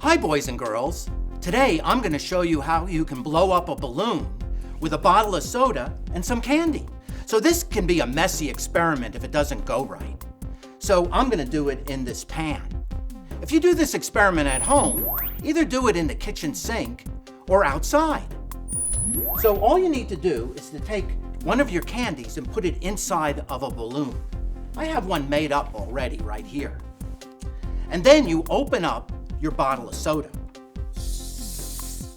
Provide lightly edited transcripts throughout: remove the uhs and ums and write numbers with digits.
Hi boys and girls. Today I'm going to show you how you can blow up a balloon with a bottle of soda and some candy. So this can be a messy experiment if it doesn't go right. So I'm going to do it in this pan. If you do this experiment at home, either do it in the kitchen sink or outside. So all you need to do is to take one of your candies and put it inside of a balloon. I have one made up already right here. And then you open up your bottle of soda. Just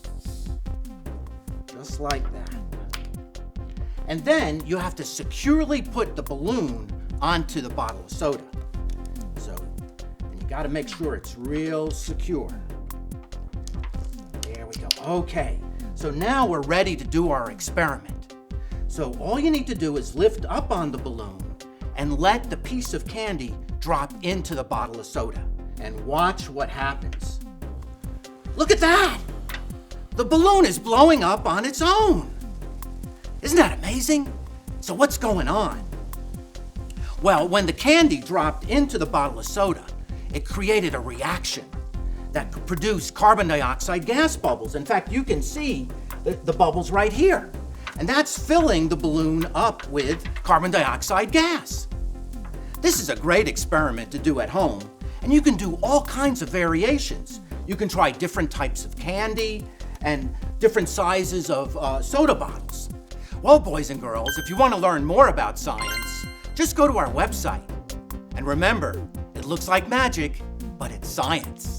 like that. And then you have to securely put the balloon onto the bottle of soda. And you got to make sure it's real secure. There we go. Okay, so now we're ready to do our experiment. So all you need to do is lift up on the balloon and let the piece of candy drop into the bottle of soda. And watch what happens. Look at that! The balloon is blowing up on its own. Isn't that amazing? So what's going on? Well, when the candy dropped into the bottle of soda, it created a reaction that produced carbon dioxide gas bubbles. In fact, you can see the bubbles right here. And that's filling the balloon up with carbon dioxide gas. This is a great experiment to do at home, and you can do all kinds of variations. You can try different types of candy and different sizes of soda bottles. Well, boys and girls, if you want to learn more about science, just go to our website. And remember, it looks like magic, but it's science.